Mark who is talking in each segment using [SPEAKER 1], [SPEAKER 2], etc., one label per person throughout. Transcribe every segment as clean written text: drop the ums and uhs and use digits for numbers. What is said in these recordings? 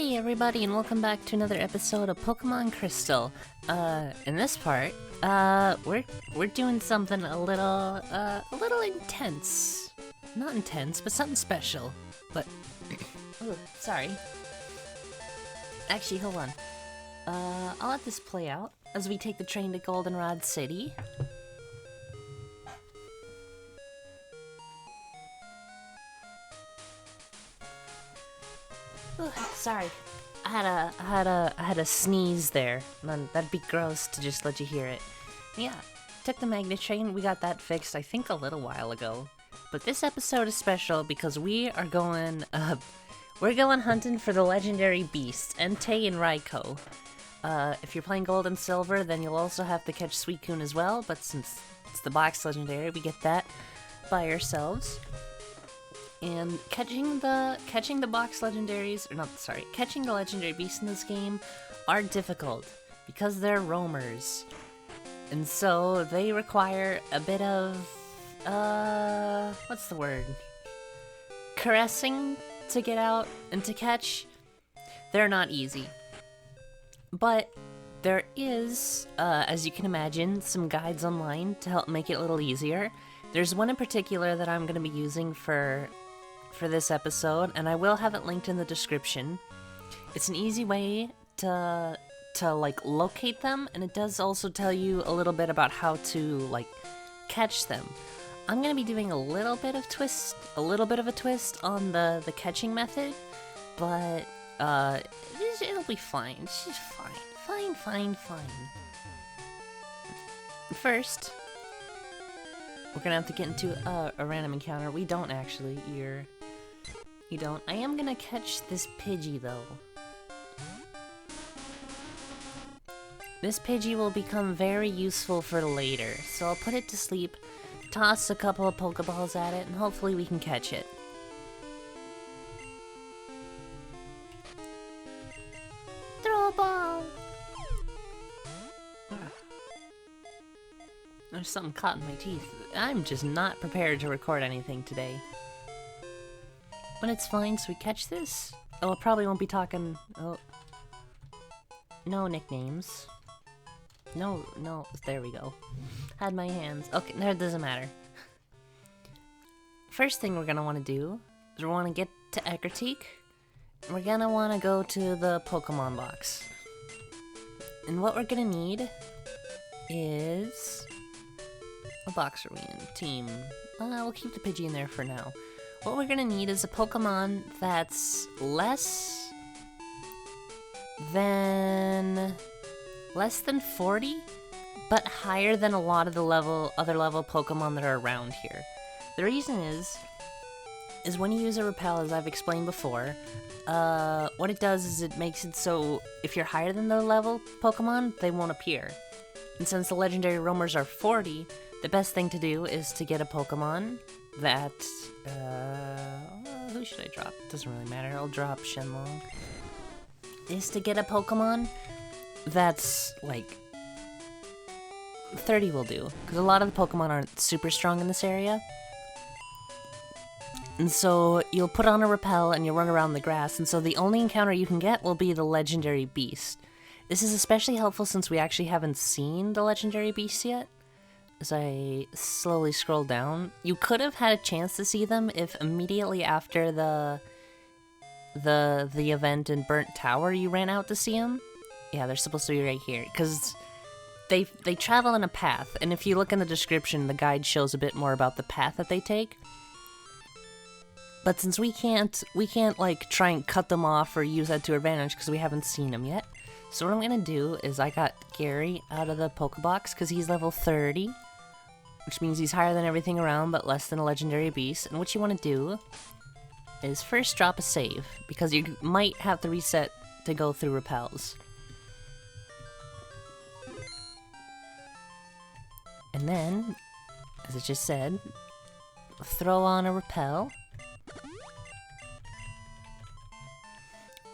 [SPEAKER 1] Hey everybody, and welcome back to another episode of Pokemon Crystal. In this part, we're doing something a little intense. Not intense, but something special. But, oh, sorry. Actually, hold on. I'll let this play out as we take the train to Goldenrod City. Ooh, sorry, I had a sneeze there. That'd be gross to just let you hear it. Yeah, took the magnet train. We got that fixed, I think, a little while ago. But this episode is special because we're going hunting for the legendary beasts, Entei and Raikou. If you're playing Gold and Silver, then you'll also have to catch Suicune as well. But since it's the box legendary, we get that by ourselves. And catching the box legendaries, catching the legendary beasts in this game are difficult because they're roamers. And so they require a bit of, what's the word? Caressing to get out and to catch. They're not easy. But there is, as you can imagine, some guides online to help make it a little easier. There's one in particular that I'm going to be using for this episode, and I will have it linked in the description. It's an easy way to like locate them, and it does also tell you a little bit about how to like catch them. I'm gonna be doing a little bit of a twist on the catching method, but it'll be fine. It's just fine. First, we're gonna have to get into a random encounter. We don't actually. You don't. I am gonna catch this Pidgey though. This Pidgey will become very useful for later, so I'll put it to sleep, toss a couple of Pokeballs at it, and hopefully we can catch it. Throw a ball! There's something caught in my teeth. I'm just not prepared to record anything today. But it's fine, so we catch this. Oh, I probably won't be talking... Oh. No nicknames. No, there we go. Had my hands. Okay, that doesn't matter. First thing we're gonna want to do is we want to get to Ecruteak. We're gonna want to go to the Pokemon box. And what we're gonna need is... What box are we in? Team. We'll keep the Pidgey in there for now. What we're gonna need is a Pokemon that's less than 40, but higher than a lot of the other level Pokemon that are around here. The reason is when you use a Repel, as I've explained before, what it does is it makes it so if you're higher than the level Pokemon, they won't appear. And since the legendary roamers are 40, the best thing to do is to get a Pokemon that, who should I drop? Doesn't really matter, I'll drop Shenlong. Is to get a Pokemon that's, like, 30 will do. Because a lot of the Pokemon aren't super strong in this area. And so you'll put on a Repel and you'll run around the grass, and so the only encounter you can get will be the legendary beast. This is especially helpful since we actually haven't seen the legendary beasts yet. As I slowly scroll down, you could have had a chance to see them if immediately after the event in Burnt Tower you ran out to see them. Yeah, they're supposed to be right here because they travel in a path, and if you look in the description, the guide shows a bit more about the path that they take. But since we can't like try and cut them off or use that to our advantage because we haven't seen them yet. So what I'm gonna do is I got Gary out of the Pokebox because he's level 30. Which means he's higher than everything around, but less than a legendary beast. And what you want to do is first drop a save, because you might have to reset to go through repels. And then, as I just said, throw on a repel.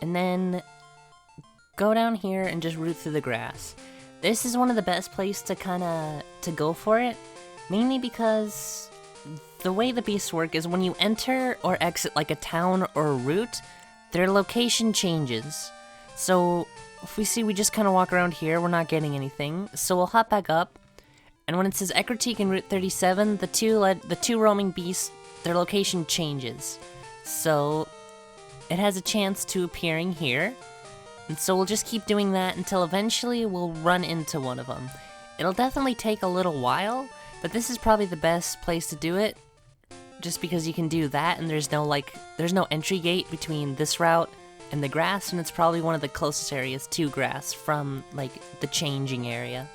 [SPEAKER 1] And then go down here and just root through the grass. This is one of the best places to go for it. Mainly because the way the beasts work is when you enter or exit like a town or a route, their location changes. So if we see we just kind of walk around here, we're not getting anything. So we'll hop back up, and when it says Ecruteak and Route 37, the two roaming beasts, their location changes. So it has a chance to appearing here, and so we'll just keep doing that until eventually we'll run into one of them. It'll definitely take a little while, but this is probably the best place to do it, just because you can do that and there's no entry gate between this route and the grass, and it's probably one of the closest areas to grass from like the changing area.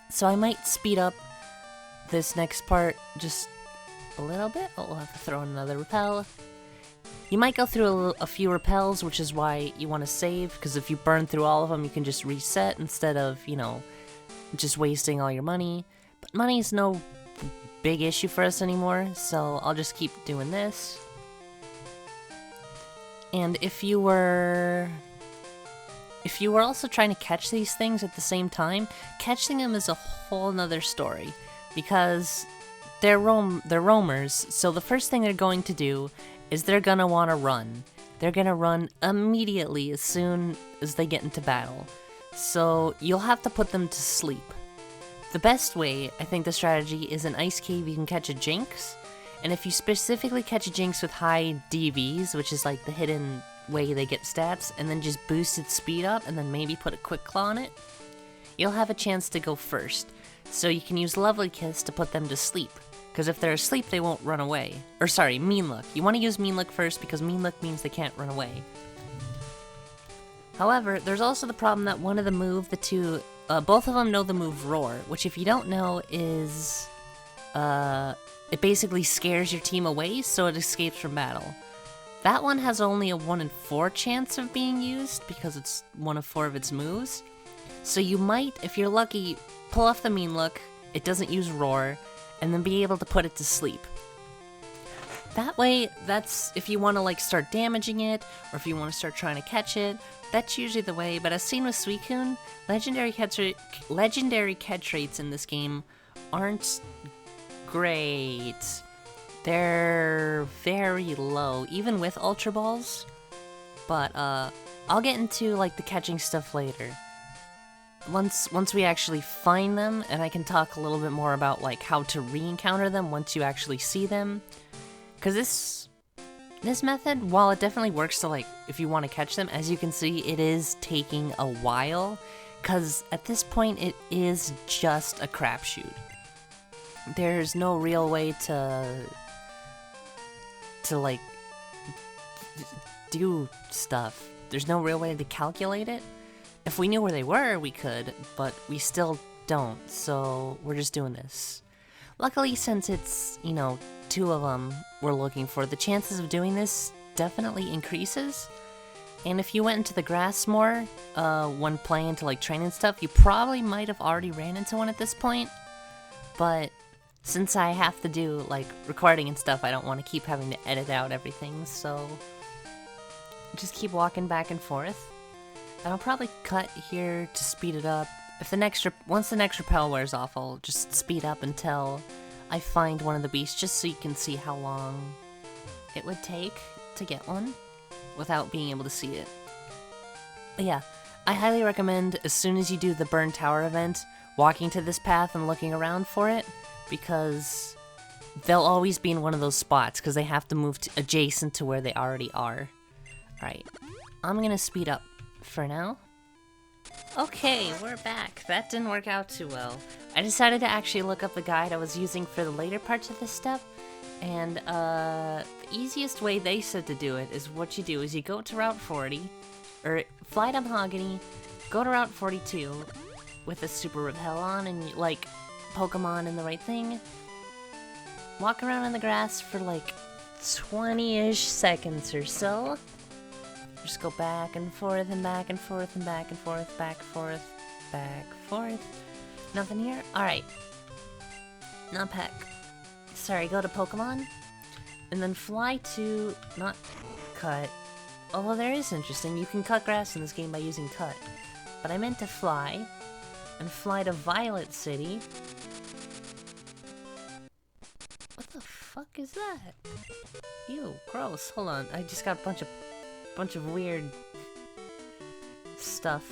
[SPEAKER 1] So I might speed up this next part just a little bit. Oh, we'll have to throw in another repel. You might go through a few repels, which is why you want to save, because if you burn through all of them, you can just reset instead of, you know, just wasting all your money. But money is no big issue for us anymore, so I'll just keep doing this. And if you were also trying to catch these things at the same time, catching them is a whole nother story, because they're roamers, so the first thing they're going to do is they're gonna want to run. They're gonna run immediately as soon as they get into battle. So you'll have to put them to sleep. The best way, I think the strategy, is in Ice Cave you can catch a Jinx, and if you specifically catch a Jinx with high DVs, which is like the hidden way they get stats, and then just boost its speed up and then maybe put a Quick Claw on it, you'll have a chance to go first. So you can use Lovely Kiss to put them to sleep, because if they're asleep they won't run away. Or sorry, Mean Look. You want to use Mean Look first because Mean Look means they can't run away. However, there's also the problem that one of the move, both of them know the move Roar, which if you don't know is, it basically scares your team away so it escapes from battle. That one has only a 1 in 4 chance of being used because it's 1 of 4 of its moves. So you might, if you're lucky, pull off the Mean Look, it doesn't use Roar, and then be able to put it to sleep. That way, that's if you want to like start damaging it, or if you want to start trying to catch it, that's usually the way. But as seen with Suicune, legendary catch rates in this game aren't great. They're very low, even with Ultra Balls. But I'll get into like the catching stuff later. Once we actually find them, and I can talk a little bit more about like how to re-encounter them once you actually see them. Because this method, while it definitely works to like if you want to catch them, as you can see, it is taking a while. Because at this point, it is just a crapshoot. There's no real way to like do stuff. There's no real way to calculate it. If we knew where they were, we could, but we still don't, so we're just doing this. Luckily, since it's, you know, 2 of them we're looking for, the chances of doing this definitely increases. And if you went into the grass more, when playing to like training stuff, you probably might have already ran into one at this point. But since I have to do like recording and stuff, I don't want to keep having to edit out everything, so just keep walking back and forth. And I'll probably cut here to speed it up. Once the next repel wears off, I'll just speed up until I find one of the beasts, just so you can see how long it would take to get one without being able to see it. But yeah, I highly recommend, as soon as you do the Burn Tower event, walking to this path and looking around for it, because they'll always be in one of those spots, because they have to move adjacent to where they already are. Alright, I'm gonna speed up for now. Okay, we're back. That didn't work out too well. I decided to actually look up the guide I was using for the later parts of this step, and the easiest way they said to do it is what you do is you go to Route 40, or fly to Mahogany, go to Route 42 with a Super Repel on, and you, like, Pokemon in the right thing, walk around in the grass for like 20-ish seconds or so. Just go back and forth and back and forth and back and forth, back, forth, back, forth. Nothing here? Alright. Not Peck. Sorry, go to Pokemon. And then fly to... not cut. Although there is interesting, you can cut grass in this game by using cut. But I meant to fly. And fly to Violet City. What the fuck is that? Ew, gross. Hold on, I just got a bunch of weird stuff.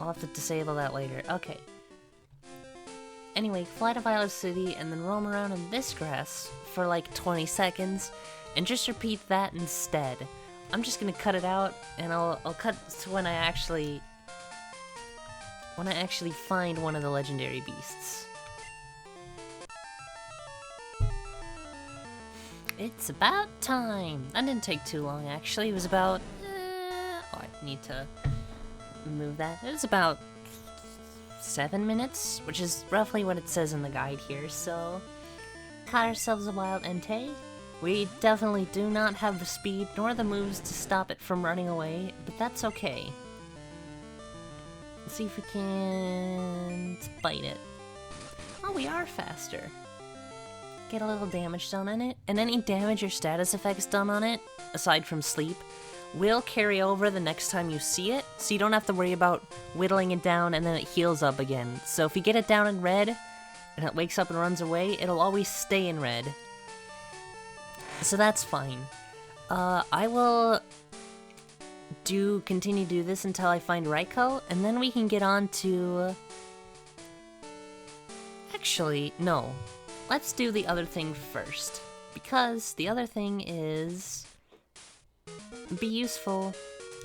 [SPEAKER 1] I'll have to disable that later. Okay. Anyway, fly to Violet City and then roam around in this grass for like 20 seconds and just repeat that instead. I'm just gonna cut it out and I'll cut to when I actually find one of the legendary beasts. It's about time. That didn't take too long actually. It was about oh, I need to move that. It was about 7 minutes, which is roughly what it says in the guide here, so caught ourselves a wild Entei. We definitely do not have the speed nor the moves to stop it from running away, but that's okay. Let's see if we can bite it. Oh, we are faster. Get a little damage done on it, and any damage or status effects done on it, aside from sleep, will carry over the next time you see it, so you don't have to worry about whittling it down and then it heals up again. So if you get it down in red, and it wakes up and runs away, it'll always stay in red. So that's fine. I will continue to do this until I find Raikou, and then we can get on to... Actually, no. Let's do the other thing first, because the other thing is... be useful,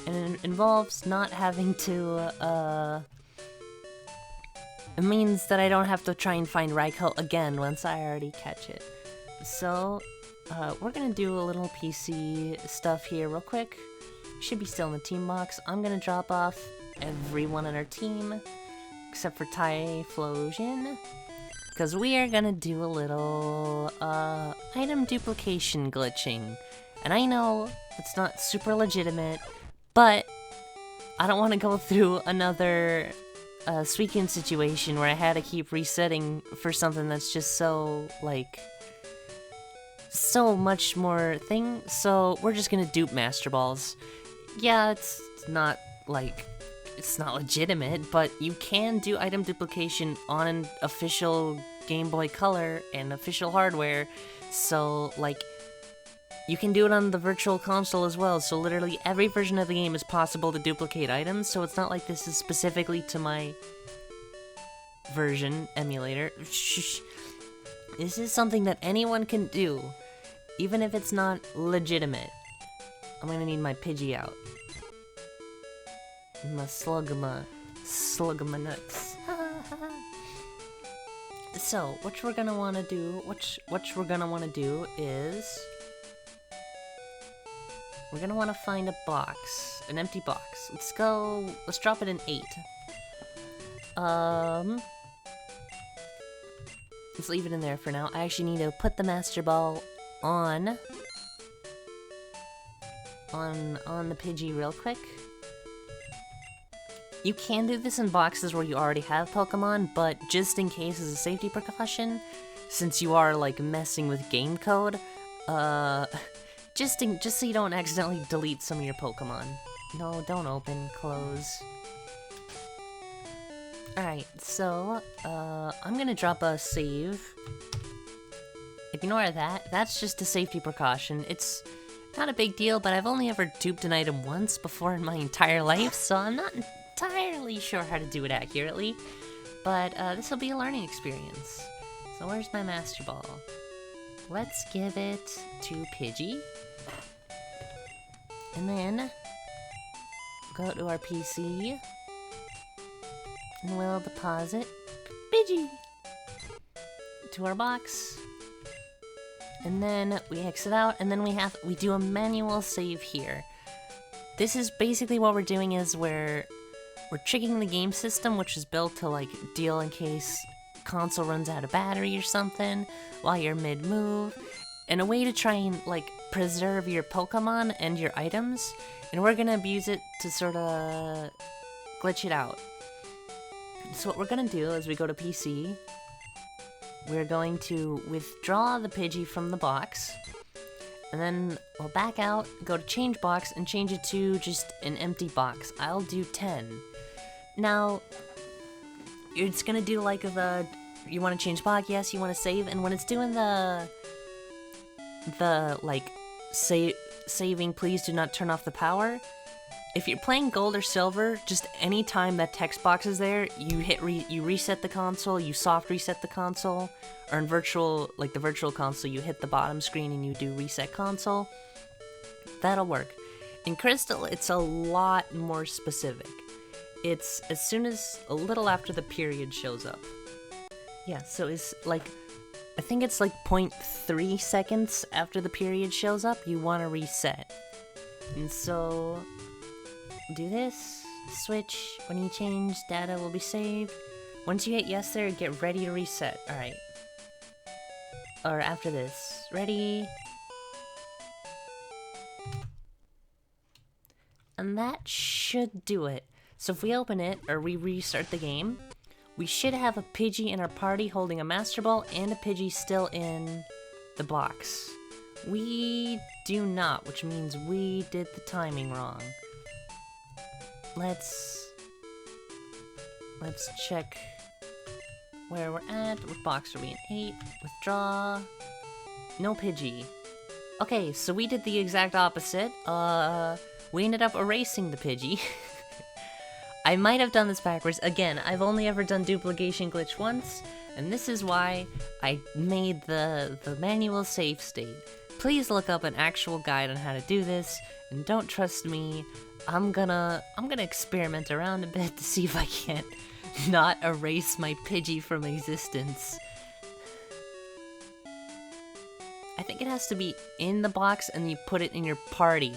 [SPEAKER 1] and it involves not having to, it means that I don't have to try and find Raikou again once I already catch it. So, we're gonna do a little PC stuff here real quick. Should be still in the team box. I'm gonna drop off everyone on our team, except for Typhlosion, because we are gonna do a little, item duplication glitching. And I know it's not super legitimate, but I don't want to go through another Suicune situation where I had to keep resetting for something that's just so, like, so much more thing. So we're just gonna dupe Master Balls. Yeah, it's not, like, it's not legitimate, but you can do item duplication on an official Game Boy Color and official hardware, so, like, you can do it on the Virtual Console as well, so literally every version of the game is possible to duplicate items, so it's not like this is specifically to my version emulator. Shh. This is something that anyone can do, even if it's not legitimate. I'm gonna need my Pidgey out. My Slugma nuts. So, what we're gonna wanna do, is... we're gonna want to find a box, an empty box. Let's drop it in 8. Let's leave it in there for now. I actually need to put the Master Ball on the Pidgey real quick. You can do this in boxes where you already have Pokemon, but just in case as a safety precaution, since you are, like, messing with game code, just so you don't accidentally delete some of your Pokemon. No, don't open, close. Alright, so, I'm gonna drop a save. Ignore that. That's just a safety precaution. It's not a big deal, but I've only ever duped an item once before in my entire life, so I'm not entirely sure how to do it accurately. But, this will be a learning experience. So where's my Master Ball? Let's give it to Pidgey. And then, go to our PC, and we'll deposit Pidgey to our box. And then we exit out, and then we do a manual save here. This is basically what we're doing is we're tricking the game system, which is built to, like, deal in case console runs out of battery or something while you're mid-move, and a way to try and, like, preserve your Pokemon and your items, and we're gonna abuse it to sort of glitch it out. So what we're gonna do is we go to PC, we're going to withdraw the Pidgey from the box, and then we'll back out, go to change box, and change it to just an empty box. I'll do 10. Now, it's gonna do like you wanna change box, yes, you wanna save, and when it's doing the the, like, saving please do not turn off the power, if you're playing gold or silver, just any time that text box is there, you you reset the console, you soft reset the console, or in virtual, like the virtual console, you hit the bottom screen and you do reset console. That'll work. In Crystal, it's a lot more specific. It's as soon as a little after the period shows up. Yeah, so it's like, I think it's like 0.3 seconds after the period shows up, you want to reset. And so, do this, switch, when you change, data will be saved. Once you hit yes there, get ready to reset. Alright. Or after this. Ready? And that should do it. So if we open it, or we restart the game, we should have a Pidgey in our party holding a Master Ball and a Pidgey still in the box. We do not, which means we did the timing wrong. Let's check where we're at. What box are we in? 8. Withdraw. No Pidgey. Okay, so we did the exact opposite. We ended up erasing the Pidgey. I might have done this backwards. Again, I've only ever done duplication glitch once, and this is why I made the manual save state. Please look up an actual guide on how to do this, and don't trust me. I'm gonna experiment around a bit to see if I can't not erase my Pidgey from existence. I think it has to be in the box and you put it in your party.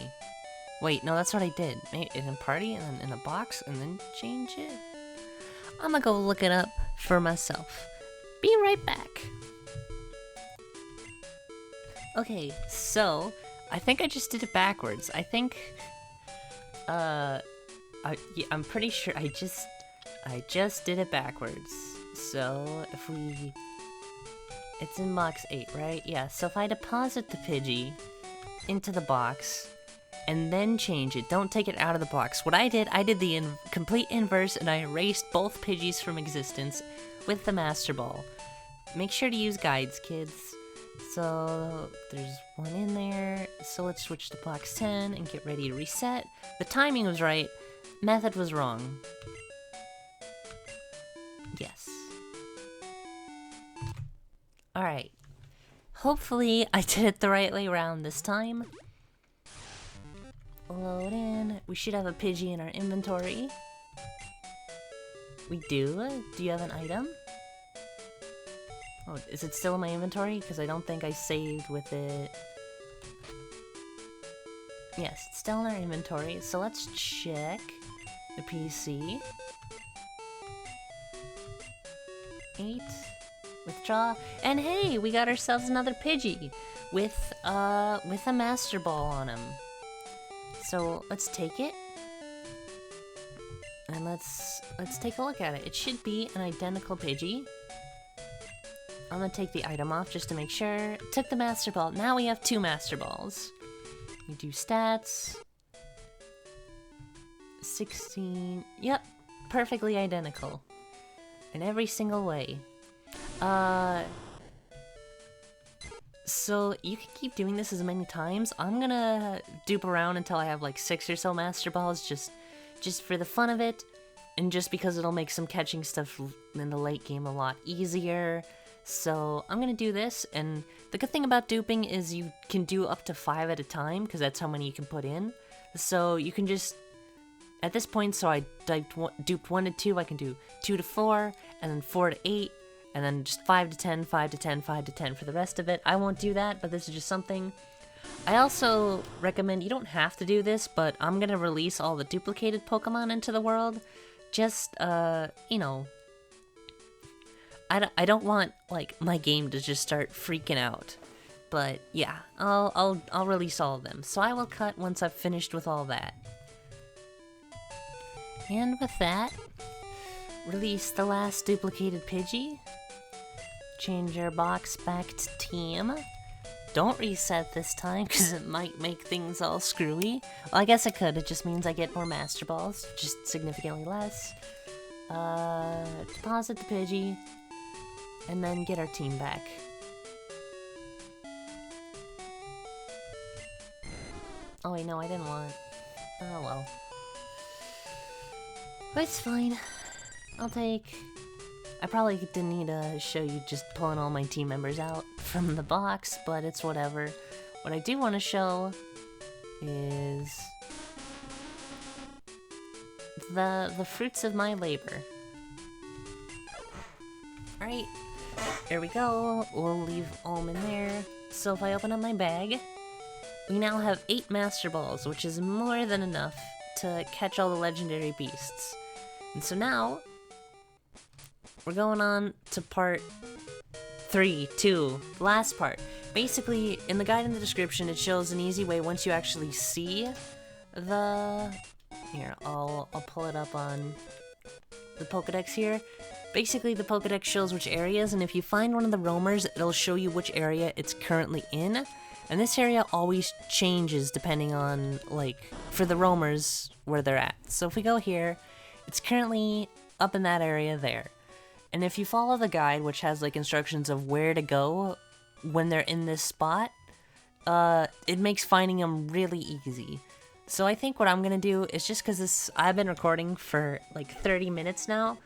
[SPEAKER 1] Wait, no, that's what I did. Made it in party and then in a box and then change it. I'm gonna go look it up for myself. Be right back. Okay, so I think I just did it backwards. I think yeah, I'm pretty sure I just did it backwards. So if it's in box 8, right? Yeah, so if I deposit the Pidgey into the box and then change it, don't take it out of the box. What I did the complete inverse, and I erased both Pidgeys from existence with the Master Ball. Make sure to use guides, kids. So there's one in there, so let's switch to box 10 and get ready to reset. The timing was right, method was wrong. Yes. Alright. Hopefully I did it the right way around this time. Load in. We should have a Pidgey in our inventory. We do? Do you have an item? Oh, is it still in my inventory? Because I don't think I saved with it. Yes, it's still in our inventory. So let's check the PC. 8. Withdraw. And hey, we got ourselves another Pidgey with a Master Ball on him. So let's take it. And let's take a look at it. It should be an identical Pidgey. I'm gonna take the item off just to make sure. Took the Master Ball. Now we have 2 Master Balls. We do stats. 16. Yep, perfectly identical. In every single way. So you can keep doing this as many times. I'm gonna dupe around until I have like 6 or so Master Balls, just for the fun of it, and just because it'll make some catching stuff in the late game a lot easier. So I'm gonna do this, and the good thing about duping is you can do up to 5 at a time, because that's how many you can put in. So you can just, at this point, so I duped 1 to 2, I can do 2 to 4, and then 4 to 8, and then just 5 to 10, 5 to 10, 5 to 10 for the rest of it. I won't do that, but this is just something. I also recommend, you don't have to do this, but I'm gonna release all the duplicated Pokemon into the world. Just, you know, I don't want, like, my game to just start freaking out. But, yeah, I'll release all of them. So I will cut once I've finished with all that. And with that, release the last duplicated Pidgey. Change our box back to team. Don't reset this time, because it might make things all screwy. Well, I guess I could. It just means I get more Master Balls, just significantly less. Deposit the Pidgey, and then get our team back. Oh wait, no, I didn't want... Oh well. But it's fine. I'll take... I probably didn't need to show you just pulling all my team members out from the box, but it's whatever. What I do want to show is the fruits of my labor. Alright, there we go. We'll leave Alm in there. So if I open up my bag, we now have 8 Master Balls, which is more than enough to catch all the legendary beasts. And so now, we're going on to part 3, 2, last part. Basically, in the guide in the description, it shows an easy way once you actually see the... Here, I'll pull it up on the Pokedex here. Basically, the Pokedex shows which areas, and if you find one of the roamers, it'll show you which area it's currently in. And this area always changes depending on, like, for the roamers, where they're at. So if we go here, it's currently up in that area there. And if you follow the guide, which has, like, instructions of where to go when they're in this spot, it makes finding them really easy. So I think what I'm gonna do is, just because I've been recording for like 30 minutes now,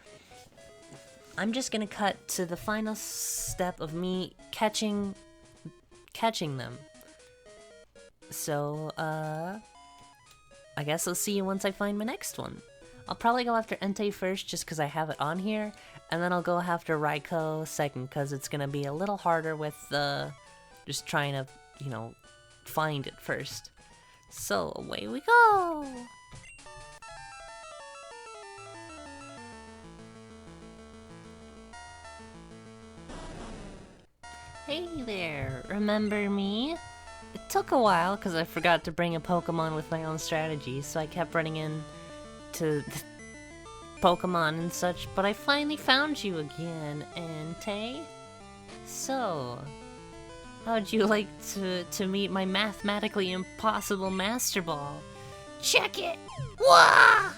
[SPEAKER 1] I'm just gonna cut to the final step of me catching them. So, I guess I'll see you once I find my next one. I'll probably go after Entei first just because I have it on here, and then I'll go after Raikou second because it's gonna be a little harder with just trying to, you know, find it first. So away we go! Hey there, remember me? It took a while because I forgot to bring a Pokemon with my own strategy, so I kept running in to Pokemon and such, but I finally found you again, Entei. So, how'd you like to meet my mathematically impossible Master Ball? Check it! Wah!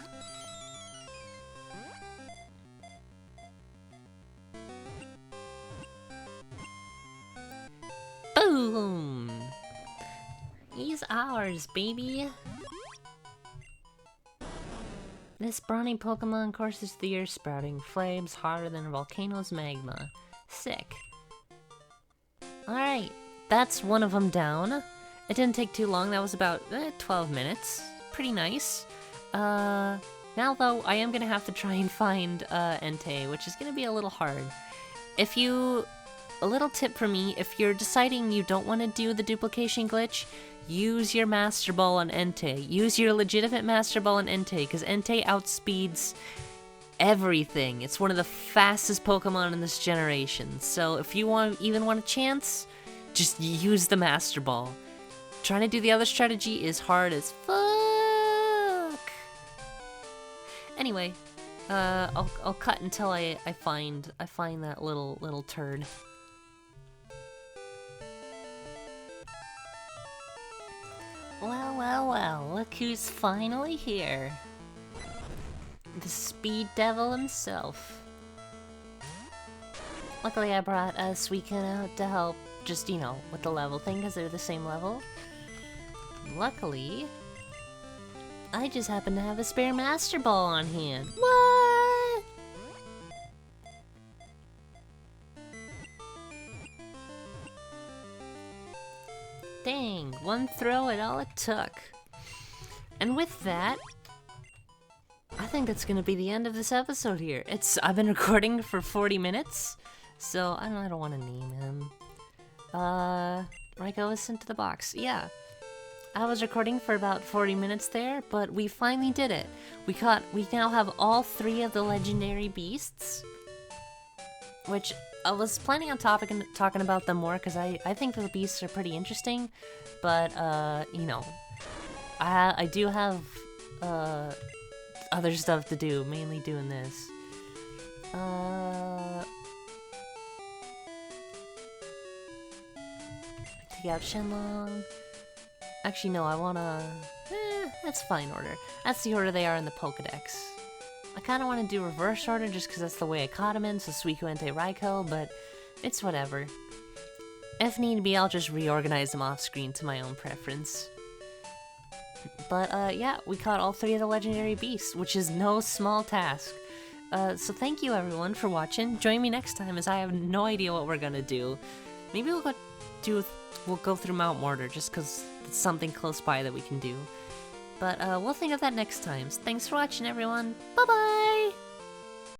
[SPEAKER 1] Boom! He's ours, baby! This brawny Pokemon courses through the earth, sprouting flames hotter than a volcano's magma. Sick. Alright, that's one of them down. It didn't take too long, that was about 12 minutes. Pretty nice. Now though, I am gonna have to try and find Entei, which is gonna be a little hard. A little tip for me, if you're deciding you don't want to do the duplication glitch, use your Master Ball on Entei. Use your legitimate Master Ball on Entei, because Entei outspeeds everything. It's one of the fastest Pokemon in this generation. So if you even want a chance, just use the Master Ball. Trying to do the other strategy is hard as fuck. Anyway, I'll cut until I find that little turd. Well, look who's finally here. The Speed Devil himself. Luckily I brought Suicune out to help, just, you know, with the level thing, because they're the same level. Luckily, I just happen to have a spare Master Ball on hand. What? Dang, one throw at all it took. And with that, I think that's gonna be the end of this episode here. I've been recording for 40 minutes, so I don't want to name him. Raikou was sent to the box. Yeah, I was recording for about 40 minutes there, but we finally did it. We now have all 3 of the legendary beasts, which I was planning on talking about them more because I think the beasts are pretty interesting, but you know, I do have other stuff to do, mainly doing this. Take out Shenlong. Actually, no, I wanna... that's fine order. That's the order they are in the Pokedex. I kinda wanna do reverse order just because that's the way I caught him in, so Suicune, Entei, Raikou, but it's whatever. If need be, I'll just reorganize them off screen to my own preference. But yeah, we caught all 3 of the legendary beasts, which is no small task. So thank you everyone for watching. Join me next time, as I have no idea what we're gonna do. Maybe we'll go through Mount Mortar, just because it's something close by that we can do. But we'll think of that next time. So thanks for watching, everyone. Bye-bye!